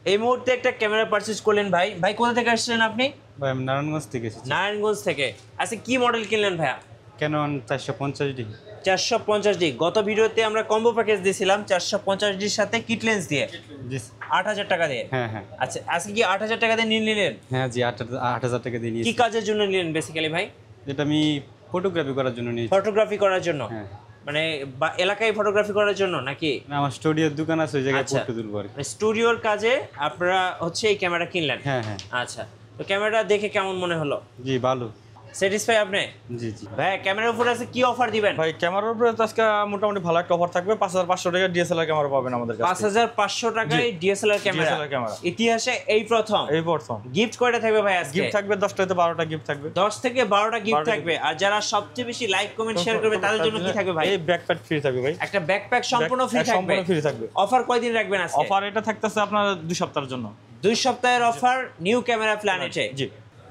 এই মুহূর্তে একটা ক্যামেরা পারচেজ করলেন ভাই। ভাই কোথা থেকে আসছিলেন আপনি? ভাই আমি নারায়ণগঞ্জ থেকে এসেছি। নারায়ণগঞ্জ থেকে। আচ্ছা কি মডেল কিনলেন ভাইয়া? Canon 450D। 450D। গত ভিডিওতে আমরা কম্বো প্যাকেজ দিয়েছিলাম 450Dর সাথে কিট লেন্স দিয়ে জি 8000 টাকা দিয়ে। হ্যাঁ হ্যাঁ আচ্ছা আজকে কি 8000 টাকা দিয়ে নিলেন? হ্যাঁ জি 8,000 টাকা দিয়ে কি নিয়েছি। কাজের জন্য নিলেন বেসিক্যালি ভাই? যেটা আমি ফটোগ্রাফি করার জন্য নিয়েছি। ফটোগ্রাফি করার জন্য? হ্যাঁ মানে এলাকায় ফটোগ্রাফি করার জন্য নাকি? না, আমার স্টুডিওর দোকান আছে, ওই জায়গায় আচ্ছা। ফটো তুলবো আর কি। স্টুডিওর কাজে আপনারা হচ্ছে এই ক্যামেরা কিনলেন? হ্যাঁ হ্যাঁ আচ্ছা, তো ক্যামেরাটা দেখে কেমন মনে হলো? জি ভালো। স্যাটিসফাই আপনি? জি জি ভাই ক্যামেরার উপর আছে কি অফার দিবেন? ভাই ক্যামেরার উপরে তো আজকে মোটামুটি ভালো একটা অফার থাকবে। 5500 টাকা ডিএসএলআর ক্যামেরা পাবেন আমাদের কাছে। 5500 টাকায় ডিএসএলআর ক্যামেরা। DSLR ক্যামেরা ইতিহাসে এই প্রথম। এই প্রথম। গিফট কয়টা থাকবে ভাই আজকে? গিফট থাকবে 10 থেকে 12টা গিফট থাকবে। 10 থেকে 12টা গিফট 12টা থাকবে। আর যারা সবচেয়ে বেশি লাইক কমেন্ট শেয়ার করবে তাদের জন্য কি থাকবে ভাই? এই ব্যাকপ্যাক ফ্রি থাকবে ভাই। একটা ব্যাকপ্যাক সম্পূর্ণ ফ্রি থাকবে। সম্পূর্ণ ফ্রি থাকবে। অফার কয়দিন রাখবেন আজকে? অফার এটা থাকতেছে আপনার 2 সপ্তাহের জন্য। 2 সপ্তাহের অফার নিউ ক্যামেরা প্ল্যানেটে। জি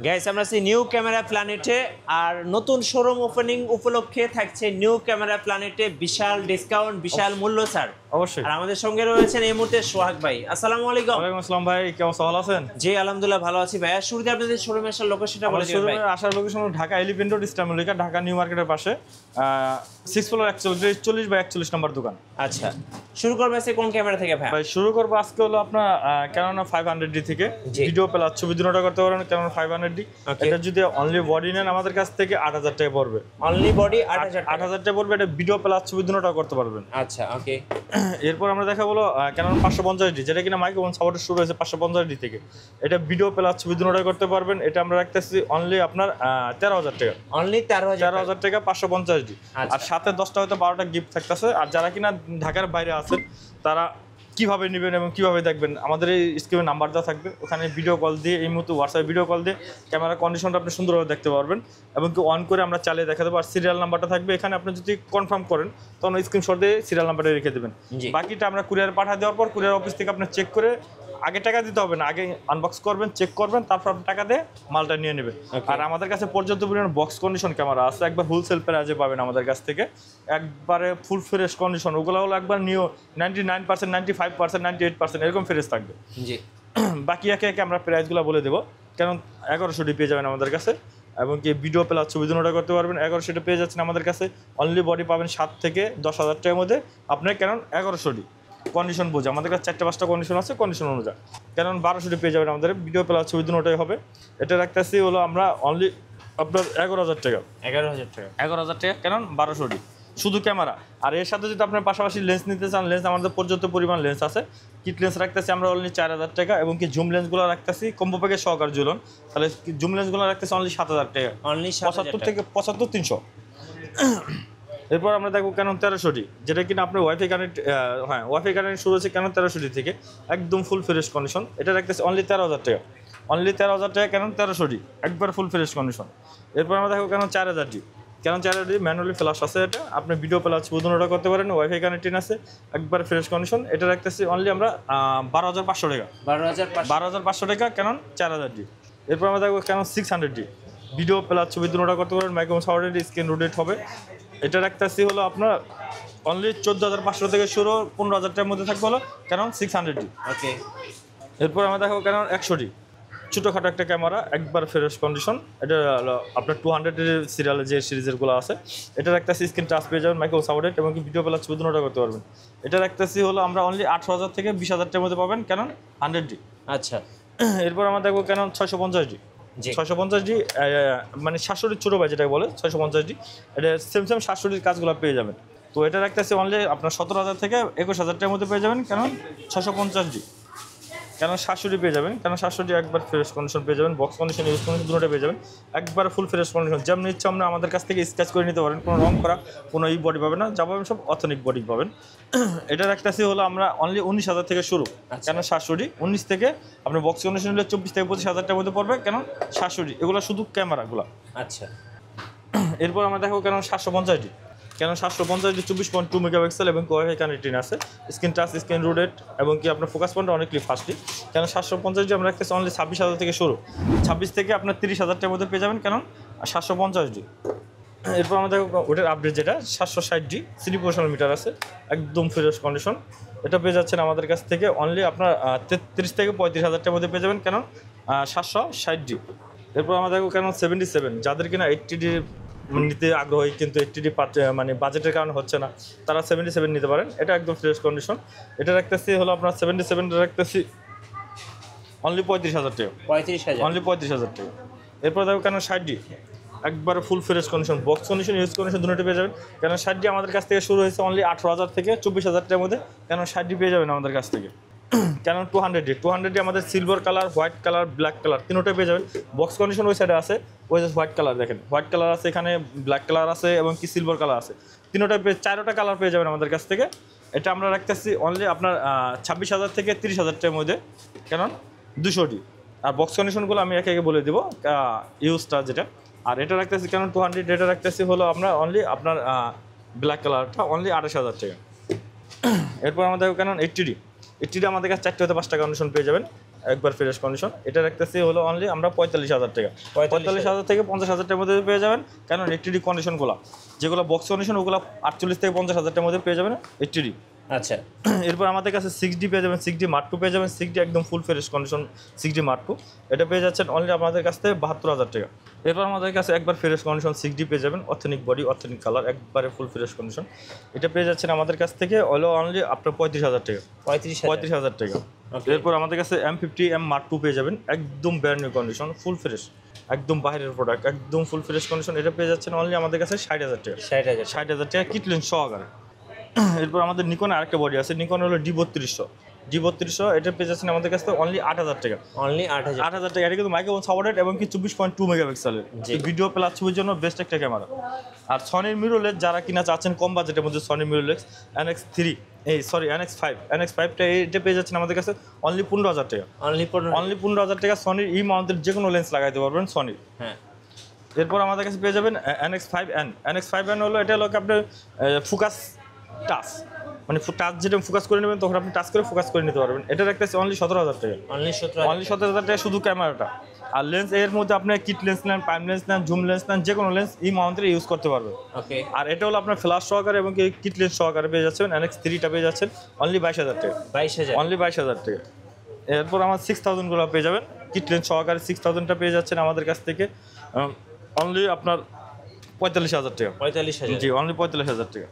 গাইস আমরা আছি নিউ ক্যামেরা প্ল্যানেটে, আর নতুন শোরুম ওপেনিং উপলক্ষে থাকছে নিউ ক্যামেরা প্ল্যানেটে বিশাল ডিসকাউন্ট, বিশাল মূল্য ছাড়। অবশ্যই। আর আমাদের সঙ্গে রয়েছেন এই মুহূর্তে সোহাগ ভাই। আসসালামু আলাইকুম। ওয়ালাইকুম আসসালাম ভাই, কেমন ভালো আছেন? জি আলহামদুলিল্লাহ ভালো আছি ভাইয়া। শুরুতে আপনাদের শোরুমের লোকেশনটা বলে দিবেন ভাই। শোরুমের আসার location Dhaka elephant road, eastern Mallika, Dhaka new মার্কেটের পাশে 6 ফ্লোর 41/41 নম্বর দোকান। আচ্ছা, শুরু করবে আজকে কোন ক্যামেরা থেকে ভাই? ভাই শুরু করবো আজকে হলো আপনার ক্যানন 500D থেকে। জি। ভিডিও প্লাস ছবি দুটোটা করতে পারেন ক্যানন 500D। Okay. এটা যদি অনলি বডি নেন আমাদের কাছ থেকে 8000 টাকা পড়বে। অনলি বডি 8000 টাকা। 8000 টাকা পড়বে। এটা ভিডিও প্লাস ছবি দুটোটা করতে পারবেন। আচ্ছা ওকে। এরপর আমরা দেখা বলো ক্যানন 550D, যেটা কিনা মাইক্রোফোন সাপোর্ট শুরু হয়েছে 550D থেকে। এটা ভিডিও প্লাস ছবি দুটোটা করতে পারবেন। এটা আমরা রাখতেছি অনলি আপনার 13000 টাকা। অনলি 13000 টাকা 550D। আচ্ছা। আর সাথে 10টা হয়তো 12টা গিফট থাকতেছে। আর যারা কিনা ঢাকার বাইরে আছেন তারা কিভাবে নেবেন এবং কিভাবে দেখবেন আমাদের এই স্ক্রিনে নাম্বার দেওয়া থাকবে, ওখানে ভিডিও কল দিয়ে এই মুহূর্তে হোয়াটসঅ্যাপে ভিডিও কল দিয়ে ক্যামেরা কন্ডিশনটা আপনি সুন্দরভাবে দেখতে পারবেন এবং কি অন করে আমরা চালিয়ে দেখা দেবো। আর সিরিয়াল নাম্বারটা থাকবে এখানে, আপনি যদি কনফার্ম করেন তখন স্ক্রিনশট দিয়ে সিরিয়াল নাম্বারটা রেখে দেবেন। জি। বাকিটা আমরা কুরিয়ার পাঠিয়ে দেওয়ার পর কুরিয়ার অফিস থেকে আপনি চেক করে, আগে টাকা দিতে হবে না, আগে আনবক্স করবেন, চেক করবেন, তারপর আপনি টাকা দিয়ে মালটা নিয়ে নেবেন। Okay. আর আমাদের কাছে পর্যাপ্ত পরিমাণ বক্স কন্ডিশন ক্যামেরা আছে, একবার হোলসেল প্রাইজে পাবেন আমাদের কাছ থেকে, একবারে ফুল ফ্রেশ কন্ডিশন। ওগুলো হলো একবার নিউ 99%, 95%, 98% এরকম ফ্রেশ থাকবে। জি। বাকি একে একে আমরা প্রাইসগুলো বলে দেবো। কারণ 1100 পেয়ে যাবেন আমাদের কাছে এবং কি ভিডিও প্লাস ছবি দুটোটা করতে পারবেন। 1100 পেয়ে যাচ্ছেন আমাদের কাছে। অনলি বডি পাবেন 7 থেকে 10,000 টাকার মধ্যে। আপনার কারণ 1100 কন্ডিশন বোঝে, আমাদের কাছে 4-5টা কন্ডিশন আছে, কন্ডিশন অনুযায়ী কারণ 1200 পেয়ে যাবেন আমাদের। ভিডিও প্লাস ছবি দুটোটাই হবে। এটা রাখতেছি হলো আমরা অনলি আপনার 11,000 টাকা। 11000 টাকা। 11,000 টাকা কারণ 1200 শুধু ক্যামেরা। আর এর সাথে যদি আপনার পাশাপাশি লেন্স নিতে চান, লেন্স আমাদের পর্যাপ্ত পরিমাণ লেন্স আছে। কিট লেন্স রাখতেছি আমরা অনলি 4,000 টাকা এবং কি জুম লেন্সগুলো রাখতেছি কম্বো প্যাকেজ সহকার ঝুলন, তাহলে জুম লেন্সগুলো রাখতেছি অনলি 7,000 টাকা। অনলি 75 থেকে 300। এরপর আমরা দেখবো ক্যানন 1300D, যেটা কিনা আপনার ওয়াইফাই কানেক্ট, হ্যাঁ ওয়াইফাই কানেক্ট শুরু হচ্ছে ক্যানন 1300D থেকে, একদম ফুল ফ্রেশ কন্ডিশন। এটা রাখতেছি অনলি 13,000 টাকা। অনলি 13,000 টাকা ক্যানন 1300D, একবার ফুল ফ্রেশ কন্ডিশন। এরপর আমরা দেখবো Canon 4,000D। Canon 4,000D manually flash আছে, এটা আপনি ভিডিও প্লাস বোধনটা করতে পারেন, ওয়াইফাই কানেক্টিং আছে, একবার ফ্রেশ কন্ডিশন। এটা রাখতেছি অনলি আমরা 12,500 টাকা। 12,500 টাকা ক্যানন 4,000D। এরপর আমরা দেখবো ক্যানন 600D, ভিডিও প্লাস ছবি দুটোটা করতে পারেন, মাইক্রোফোন সাপোর্টেড, স্ক্রিন রোটেট হবে। এটা রাখতেছি হলো আপনার অনলি 14,500 থেকে শুরু 15,000 টাকার মধ্যে থাকবে হলো ক্যানন 600D। ওকে। এরপর আমরা দেখো ক্যানন 100D, ছোটোখাটো একটা ক্যামেরা, একবার ফ্রেশ কন্ডিশন। এটা হলো আপনার 200 সিরিয়ালের যে সিরিজেরগুলো আছে। এটা রাখতেছি স্ক্রিন টাচ পেয়ে যাবেন, মাইক্রোফোন সাপোর্টেড এবং কি ভিডিও প্লাস ছবি দুটোটা করতে পারবেন। এটা রাখতেছি হলো আমরা অনলি 18,000 থেকে 20,000 টাকার মধ্যে পাবেন ক্যানন 100D। আচ্ছা। এরপর আমরা দেখবো ক্যানন 650D। জি। 650D মানে 700 ছোটো ভাই যেটাকে বলে 650D, এটা সেম 700 কাজগুলো পেয়ে যাবেন। তো এটা রাখতেছে অনলি আপনার 17,000 থেকে 21,000 টাকার মধ্যে পেয়ে যাবেন কারণ 650D। কেন 700D পেয়ে যাবেন, কারণ 700D একবার ফ্রেশ কন্ডিশন পেয়ে যাবেন, বক্স কন্ডিশন ইউজ কন্ডিশন দুটোটা পেয়ে যাবেন, একবার ফুল ফ্রেশ কন্ডিশন। যেমন ইচ্ছা আপনি আমাদের কাছ থেকে স্কেচ করে নিতে পারেন, কোনো রং করা কোনো বডি পাবেন না, যা পাবেন সব অথেনিক বডি পাবেন। এটা রাখতেছি হলো আমরা অনলি 19,000 থেকে শুরু, কেন 700D। 19 থেকে আপনি বক্স কন্ডিশন হলে 24 থেকে 25,000 টাকার মধ্যে পড়বে, কেন 700D। এগুলো শুধু ক্যামেরাগুলো। আচ্ছা। এরপর আমরা দেখো কেন 750D। কেন 750D 24.2 মেগাপিক্সেল এবং ওয়াইফাই কানেক্টিং আছে, স্ক্রিন টাচ, স্ক্রিন রোটেট এবং কি আপনার ফোকাস পয়েন্ট অনেকলি ফাস্টলি। কেন 750D আমরা রাখতেছি অনলি 26,000 থেকে শুরু, 26 থেকে আপনার 30,000 টাকার মধ্যে পেয়ে যাবেন কেন 750D। এরপর আমাদের ওটার আপডেট যেটা 760D 3 পোর্শনাল মিটার আছে, একদম ফ্রেশ কন্ডিশন। এটা পেয়ে যাচ্ছেন আমাদের কাছ থেকে অনলি আপনার 33 থেকে 35,000 টাকার মধ্যে পেয়ে যাবেন কেন 760D। এরপর আমাদের কেন 77, যাদের কিনা 80D নিতে আগ্রহী কিন্তু 80D মানে বাজেটের কারণে হচ্ছে না, তারা 77 নিতে পারেন। এটা একদম ফ্রেশ কন্ডিশন। এটা রাখতেছি হলো আপনার 77 রাখতেছি অনলি 35,000 টাকা, 35,000 অনলি 35,000 টাকা। এরপর দেখো কেন 60D, একবারে full fresh condition, box condition use condition দুটোতে পেয়ে যাবেন। কেন 60D আমাদের কাছ থেকে শুরু হয়েছে অনলি 18,000 থেকে 24,000 টাকার মধ্যে, কেন 60D পেয়ে যাবেন আমাদের কাছ থেকে। কেন 200D আমাদের silver colour, white colour, black colour তিনটাই পেয়ে যাবেন। বক্স কন্ডিশন ওই সাইডে আছে, ওই যে হোয়াইট কালার দেখেন, হোয়াইট কালার আছে এখানে, ব্ল্যাক কালার আছে এবং কি সিলভার কালার আছে, চারোটা কালার পেয়ে যাবেন আমাদের কাছ থেকে। এটা আমরা রাখতেছি অনলি আপনার 26,000 থেকে 30,000 টাকার মধ্যে, কেন 200D। আর বক্স কন্ডিশনগুলো আমি একে একে বলে দেবো ইউজটা যেটা। আর এটা রাখতেছি কেন 200, এটা রাখতেছি হলো আপনার অনলি আপনার ব্ল্যাক কালারটা অনলি 28,000 টাকা। এরপর আমাদের কেন 80D আমাদের কাছে 4 থেকে 5টা কন্ডিশন পেয়ে যাবেন, একবার ফ্রেশ কন্ডিশন। এটা রাখতেছি হলো অনলি আমরা 45,000 টাকা, 45,000 থেকে 50,000 টাকার মধ্যে পেয়ে যাবেন। কারণ 80D কন্ডিশনগুলো যেগুলো বক্স কন্ডিশন ওগুলো 48 থেকে 50,000 টাকার মধ্যে পেয়ে যাবেন 80D। আচ্ছা, এরপর আমাদের কাছে 6D পেয়ে যাবেন, 6D Mark II পেয়ে যাবেন। 6D একদম full fresh condition 6D Mark II, এটা পেয়ে যাচ্ছেন অনলি আমাদের কাছ থেকে 72,000 টাকা। এরপর আমাদের কাছে একবার ফ্রেশ কন্ডিশন 6D পেয়ে যাবেন, অথেনিক বডি, অথেনিক কালার, একবারে ফুল ফ্রেশ কন্ডিশন। এটা পেয়ে যাচ্ছেন আমাদের কাছ থেকে অনলি আপনার 35,000 টাকা, 35,000 টাকা। এরপর আমাদের কাছে M50 Mark II পেয়ে যাবেন, একদম brand new condition, full fresh, একদম বাইরের প্রোডাক্ট, একদম ফুল ফ্রেশ কন্ডিশন। এটা পেয়ে যাচ্ছেন অনলি আমাদের কাছে 60,000 টাকা, 60,000 টাকা কিট লেন্স সহকারে। এরপর আমাদের নিকন আরেকটা বডি আছে, নিকন হলো D3200, এটা পেয়ে যাচ্ছেন আমাদের কাছ থেকে অনলি 8,000 টাকা, অনলি 8,000 টাকা। এটা কিন্তু মাইক্রোফোন সাপোর্টেড এবং কি 24.2 মেগাপিক্সেলের ভিডিও প্লাস ছবির জন্য বেস্ট একটা ক্যামেরা। আর সনির মিররলেস যারা কিনা চাচ্ছেন কম বাজেটের মধ্যে, সনি মিররলেস NX5টা এটা পেয়ে যাচ্ছেন আমাদের কাছে অনলি 15,000 টাকা, অনলি 15,000 টাকা। সনির ই মাউন্টের যে কোনো লেন্স লাগাইতে পারবেন সনির। হ্যাঁ। এরপর আমাদের কাছে পেয়ে যাবেন NX5N হলো এটা হলো আপনার ফোকাস টাচ, মানে টাচ যেটা ফোকাস করে নেবেন তখন আপনি টাচ করে ফোকাস করে নিতে পারবেন। এটা রাখতেছে অনলি 17,000 টাকা, অনলি 17,000 টাকা শুধু ক্যামেরাটা। আর লেন্স এর মধ্যে আপনি কিট লেন্স নেন, প্রাইম লেন্স নেন, জুম লেন্স নেন, যে কোনো লেন্স এই মাউন্টের ইউজ করতে পারবেন। ওকে। আর এটা হলো আপনার ফ্ল্যাশ সহকারে এবং কিট লেন্স সহকারে পেয়ে যাচ্ছেন। NX3টা পেয়ে যাচ্ছেন অনলি 22,000 টাকা, 22,000, অনলি 22,000 টাকা। এরপর আমার 6,000 গুলো পেয়ে যাবেন কিট লেন্স সহকারে, 6,000টা পেয়ে যাচ্ছেন আমাদের কাছ থেকে অনলি আপনার 45,000 টাকা, 45,000, জি, অনলি 45,000 টাকা।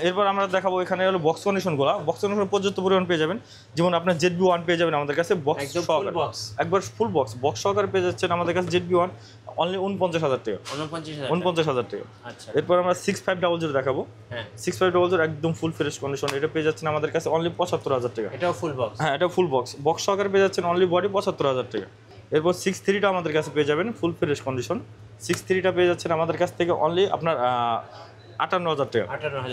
এরপর আমরা দেখাবো এখানে হলো বক্স কন্ডিশনগুলো, বক্স কন্ডিশন পর্যাপ্ত পরিমাণ পেয়ে যাবেন। যেমন আপনার ZB1 পেয়ে যাবেন আমাদের কাছে বক্স সহকারে, একবার ফুল বক্স সহকারে পেয়ে যাচ্ছেন আমাদের কাছে ZB1 অনলি 49,000 টাকা, 49,000 টাকা। আচ্ছা। এরপর আমরা 6500 দেখাবো, 6500 একদম ফুল ফ্রেশ কন্ডিশন, এটা পেয়ে যাচ্ছেন আমাদের কাছে অনলি 75,000 টাকা, এটাও ফুল বক্স। হ্যাঁ, এটা ফুল বক্স সহকারে পেয়ে যাচ্ছেন অনলি বডি 75,000 টাকা। এরপর 63টা আমাদের কাছে পেয়ে যাবেন ফুল ফ্রেশ কন্ডিশন, 63টা পেয়ে যাচ্ছেন আমাদের কাছ থেকে অনলি আপনার 58,000 টাকা,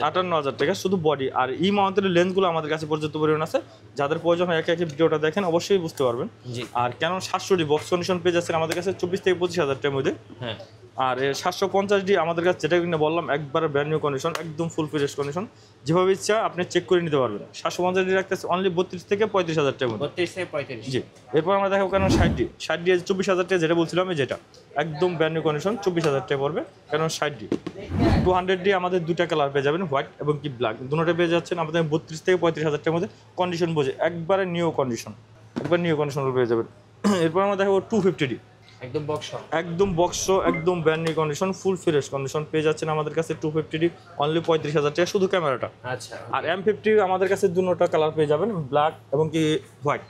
58,000 টাকা শুধু বডি। আর ই মাউন্টের লেন্সগুলো আমাদের কাছে পর্যাপ্ত পরিমাণ আছে, যাদের প্রয়োজন হয় একে একে ভিডিওটা দেখেন অবশ্যই বুঝতে পারবেন। আর কেন 700D বক্স কন্ডিশন পেয়ে যাচ্ছেন আমাদের কাছে 24 থেকে 25,000 টাকার মধ্যে। হ্যাঁ। আর 750D আমাদের কাছে যেটা কিনা বললাম একবারে ব্র্যান্ড নিউ কন্ডিশন, একদম ফুল ফ্রেশ কন্ডিশন, যেভাবে ইচ্ছা আপনি চেক করে নিতে পারবেন। 750D রাখতেছে অনলি 32 থেকে 35,000 টাকার মধ্যে, 32 থেকে 35, জি। এরপর আমরা দেখাবো কেন 60D 24,000 টাকা, যেটা বলছিলাম আমি, যেটা একদম ব্র্যান্ড নিউ কন্ডিশন 24,000 টাকা পড়বে কারণ 60D। 200D আমাদের দুটা কালার পেয়ে যাবেন, হোয়াইট এবং কি ব্ল্যাক, দুটোটা পেয়ে যাচ্ছেন আমাদের 32 থেকে 35,000 টাকার মধ্যে। কন্ডিশন বোঝে একবারে নিউ কন্ডিশন, একবার নিউ কন্ডিশন পেয়ে যাবেন। এরপর আমরা দেখাবো 250D, একদম বক্স, একদম brand new condition, full fresh condition পেয়ে যাচ্ছেন আমাদের কাছে 250D অনলি 35,000 টাকা শুধু ক্যামেরাটা। আচ্ছা। আর M50 আমাদের কাছে দুটোটা কালার পেয়ে যাবেন, ব্ল্যাক এবং কি হোয়াইট,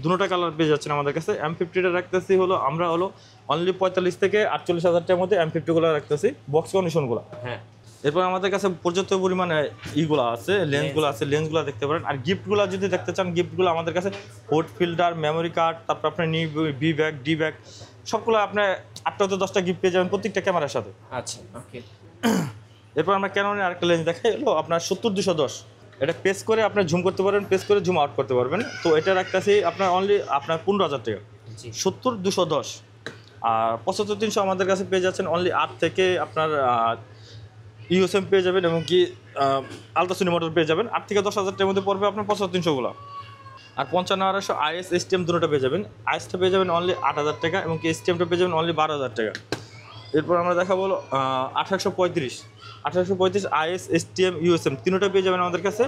দুটোটা কালার পেয়ে যাচ্ছেন আমাদের কাছে। M50টা রাখতেছি হলো আমরা হলো অনলি 45 থেকে 48,000 টাকার মধ্যে M50 গুলো রাখতেছি বক্স কন্ডিশনগুলো। হ্যাঁ। এরপর আমাদের কাছে পর্যাপ্ত পরিমাণে ইগুলো আছে, লেন্সগুলো আছে, লেন্সগুলো দেখতে পারেন। আর গিফটগুলো যদি দেখতে চান, গিফটগুলো আমাদের কাছে পোর্ট ফিল্টার, মেমোরি কার্ড, তারপর আপনার বি ব্যাগ, ডি ব্যাগ, সবগুলো আপনার 8টা থেকে 10টা গিফট পেয়ে যাবেন প্রত্যেকটা ক্যামেরার সাথে। আচ্ছা, ওকে। এরপর আমরা ক্যাননের আরেকটা লেন্স দেখাই, হলো আপনার 70-210, এটা পেস করে আপনি ঝুম করতে পারবেন, পেস করে ঝুম আউট করতে পারবেন। তো এটা রাখতেছি আপনার অনলি আপনার 15,000 টাকা, 70-210। আর 75-300 আমাদের কাছে পেয়ে যাচ্ছেন অনলি 8 থেকে আপনার ইউএসএম পেয়ে যাবেন এবং কি আলট্রাসোনিক মোটর পেয়ে যাবেন। 8 থেকে 10,000 টাকার মধ্যে পড়বে আপনার 75-300গুলো। আর 55-200 IS STM দুটোটা পেয়ে যাবেন। IS-টা পেয়ে যাবেন অনলি 8,000 টাকা এবং কি STM-টা পেয়ে যাবেন অনলি 12,000 টাকা। এরপর আমরা দেখাবো 1835 আইএস এসটিএম ইউএসএম তিনটা পেয়ে যাবেন আমাদের কাছে।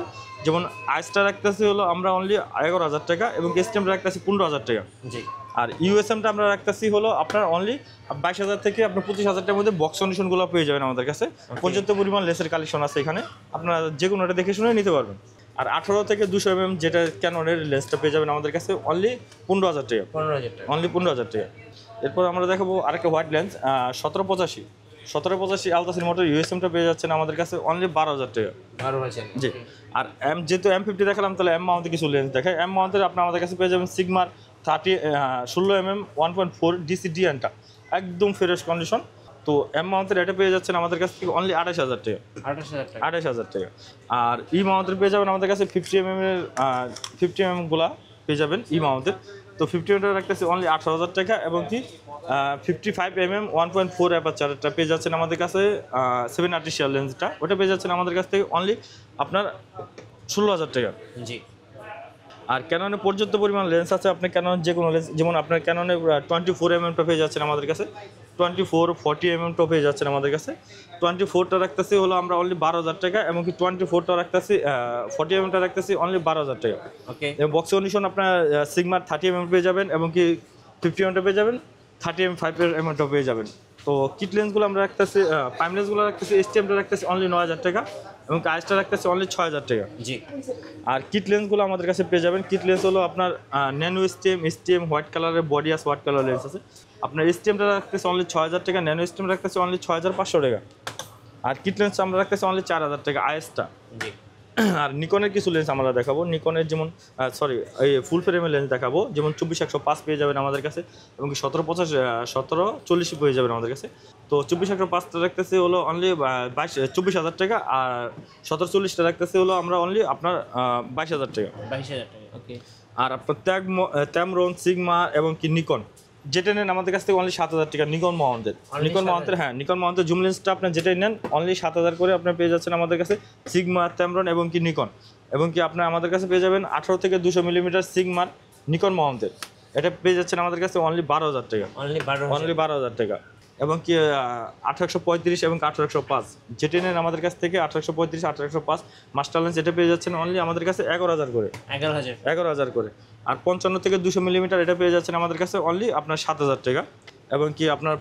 যেমন আইএসটা রাখতেছি হলো আমরা অনলি 11,000 টাকা এবং এসটিএমটা রাখতেছি 15,000 টাকা। জি। আর ইউএসএমটা আমরা রাখতেছি হলো আপনার অনলি 22,000 থেকে আপনার 25,000 টাকার মধ্যে বক্স কন্ডিশনগুলো পেয়ে যাবেন আমাদের কাছে। পর্যাপ্ত পরিমাণ লেসের কালেকশন আছে এখানে, আপনারা যে কোনোটা দেখে শুনে নিতে পারবেন। আর 18 থেকে 200 mm যেটা ক্যাননের লেন্সটা পেয়ে যাবেন আমাদের কাছে অনলি 15,000 টাকা। 15,000 টাকা। অনলি 15,000 টাকা। এরপর আমরা দেখাবো আরেকটা হোয়াইট লেন্স 1785 আলতাসির মোটর ইউএসএমটা পেয়ে যাচ্ছেন আমাদের কাছে অনলি 12,000 টাকা। 12,000। জি। আর যেহেতু M50 দেখালাম তাহলে এম মাউন্টে কিছু লেন্স দেখায়। এম মাউন্টের আপনি আমাদের কাছে পেয়ে যাবেন সিগমার 16 mm 1.4 ডিসিডিএনটা একদম ফ্রেশ কন্ডিশন। তো এম মাউন্টের এটা পেয়ে যাচ্ছেন আমাদের কাছ থেকে অনলি 28,000 টাকা। 28,000 টাকা। আর ই মাউন্টের পেয়ে যাবেন আমাদের কাছে 50 mm এর 50 mm গুলা পেয়ে যাবেন ই মাউন্টের। তো 50 mm রাখতেছি অনলি 18,000 টাকা এবং কি 55 mm 1.4 অ্যাপারচারটা পেয়ে যাচ্ছেন আমাদের কাছে 7 আর্টিফিশিয়াল লেন্সটা ওটা পেয়ে যাচ্ছেন আমাদের কাছ থেকে অনলি আপনার 16,000 টাকা। জি। আর ক্যাননে পর্যাপ্ত পরিমাণ লেন্স আছে, আপনি ক্যানন যে কোনো লেন্স যেমন আপনার ক্যাননে 24 mm পেয়ে যাচ্ছেন আমাদের কাছে, 24 40 mm পেয়ে যাচ্ছেন আমাদের কাছে। 24টা রাখতেছি হলো আমরা অনলি 12,000 টাকা এবং কি 24টা রাখতেছি 40 mm রাখতেছি অনলি 12,000 টাকা। ওকে। এবং বক্স কন্ডিশন আপনার সিগমার 30 mm পেয়ে যাবেন এবং কি 50 mm পেয়ে যাবেন, 30 mm পেয়ে যাবেন। তো কিট লেন্সগুলো আমরা রাখতেছি প্রাইম লেন্সগুলো রাখতেছি এসটিএমটা রাখতেছি অনলি 9,000 টাকা এবং কাজটা রাখতেছি অনলি 6,000 টাকা। জি। আর কিট লেন্সগুলো আমাদের কাছে পেয়ে যাবেন। কিট লেন্স হলো আপনার ন্যানো এসটিএম হোয়াইট কালারের বডি আছে, হোয়াইট কালার লেন্স আছে। আপনার এসটিএমটা রাখতেছে অনলি 6,000 টাকা, ন্যানো এসটিএম রাখতেছে অনলি 6,500 টাকা। আর কিট লেন্স আমরা রাখতেছি অনলি 4,000 টাকা আইএসটা। জি। আর নিকনের কিছু লেন্স আমরা দেখাবো। নিকনের যেমন এই ফুল ফ্রেমের লেন্স দেখাবো, যেমন 24-105 পেয়ে যাবেন আমাদের কাছে এবং কি 17-50-17-40 পেয়ে যাবেন আমাদের কাছে। তো 24-105টা রাখতেছে হলো অনলি 24,000 টাকা আর 17-40টা রাখতেছে হলো আমরা অনলি আপনার 22,000 টাকা। 22,000 টাকা। ওকে। আর আপনার ট্যামরন সিগমা এবং কি নিকন যেটা নেন আমাদের কাছ থেকে অনলি 7,000 টাকা। নিকন মাউন্টের নিকন মাউন্টের জুম লেন্সটা আপনার যেটাই নেন অনলি 7,000 করে আপনার পেয়ে যাচ্ছেন আমাদের কাছে। সিগমা ট্যামরন এবং কি নিকন এবং কি আপনার আমাদের কাছে পেয়ে যাবেন 18 থেকে 200 mm সিগমার নিকন মাউন্টের এটা পেয়ে যাচ্ছেন আমাদের কাছে অনলি 12,000 টাকা। অনলি 12,000 টাকা। এবং কি 1835 এবং 1805 যেটা নেন আমাদের কাছ থেকে 1835 1805 মাস্টার লেন্স এটা পেয়ে যাচ্ছেন অনলি আমাদের কাছে 11,000 করে। 11,000 করে। আর 55 থেকে 200 mm এটা পেয়ে যাচ্ছেন আমাদের কাছে অনলি আপনার 7,000 টাকা। এবং কি আপনার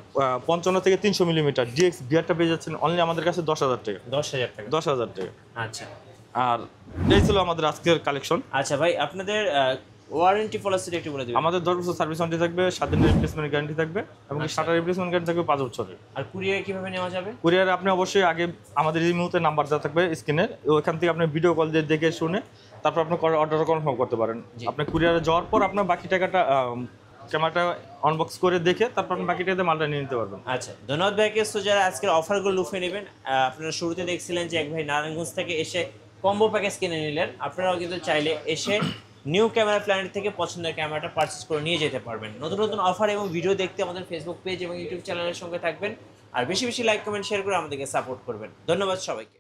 55 থেকে 300 mm ডিএক্স বিআরটা পেয়ে যাচ্ছেন অনলি আমাদের কাছে 10,000 টাকা। 10,000 টাকা। আচ্ছা। আর এই ছিল আমাদের আজকের কালেকশন। আচ্ছা ভাই, আপনাদের ওয়ারেন্টি পলিসিটা একটু বলে দিবেন। আমাদের 10 বছর সার্ভিস ওয়ারেন্টি থাকবে, 7 দিনের রিপ্লেসমেন্ট গ্যারান্টি থাকবে এবং শাটার রিপ্লেসমেন্ট গ্যারান্টি থাকবে 5 বছরের। আর কুরিয়ার কিভাবে নেওয়া যাবে? কুরিয়ারে আপনি অবশ্যই আগে আমাদের এই মুহূর্তে নাম্বার দেওয়া থাকবে স্ক্রিনের, ওইখান থেকে আপনি ভিডিও কল দিয়ে দেখে শুনে তারপর আপনি অর্ডার কনফার্ম করতে পারেন। আপনি কুরিয়ারে যাওয়ার পর আপনার বাকি টাকাটা ক্যামেরাটা আনবক্স করে দেখে তারপর আপনি বাকি টাকাতে মালটা নিয়ে নিতে পারবেন। আচ্ছা, ধন্যবাদ ভাইকে। সো যারা আজকের অফারগুলো লুফে নেবেন, আপনারা শুরুতে দেখছিলেন যে এক ভাই নারায়ণগঞ্জ থেকে এসে কম্বো প্যাকেজ কিনে নিলেন। আপনারাও কিন্তু চাইলে এসে নিউ ক্যামেরা প্ল্যানেট থেকে পছন্দের ক্যামেরাটা পারচেস করে নিয়ে যেতে পারবেন। নতুন নতুন অফার এবং ভিডিও দেখতে আমাদের ফেসবুক পেজ এবং ইউটিউব চ্যানেলের সঙ্গে থাকবেন। আর বেশি বেশি লাইক কমেন্ট শেয়ার করে আমাদেরকে সাপোর্ট করবেন। ধন্যবাদ সবাইকে।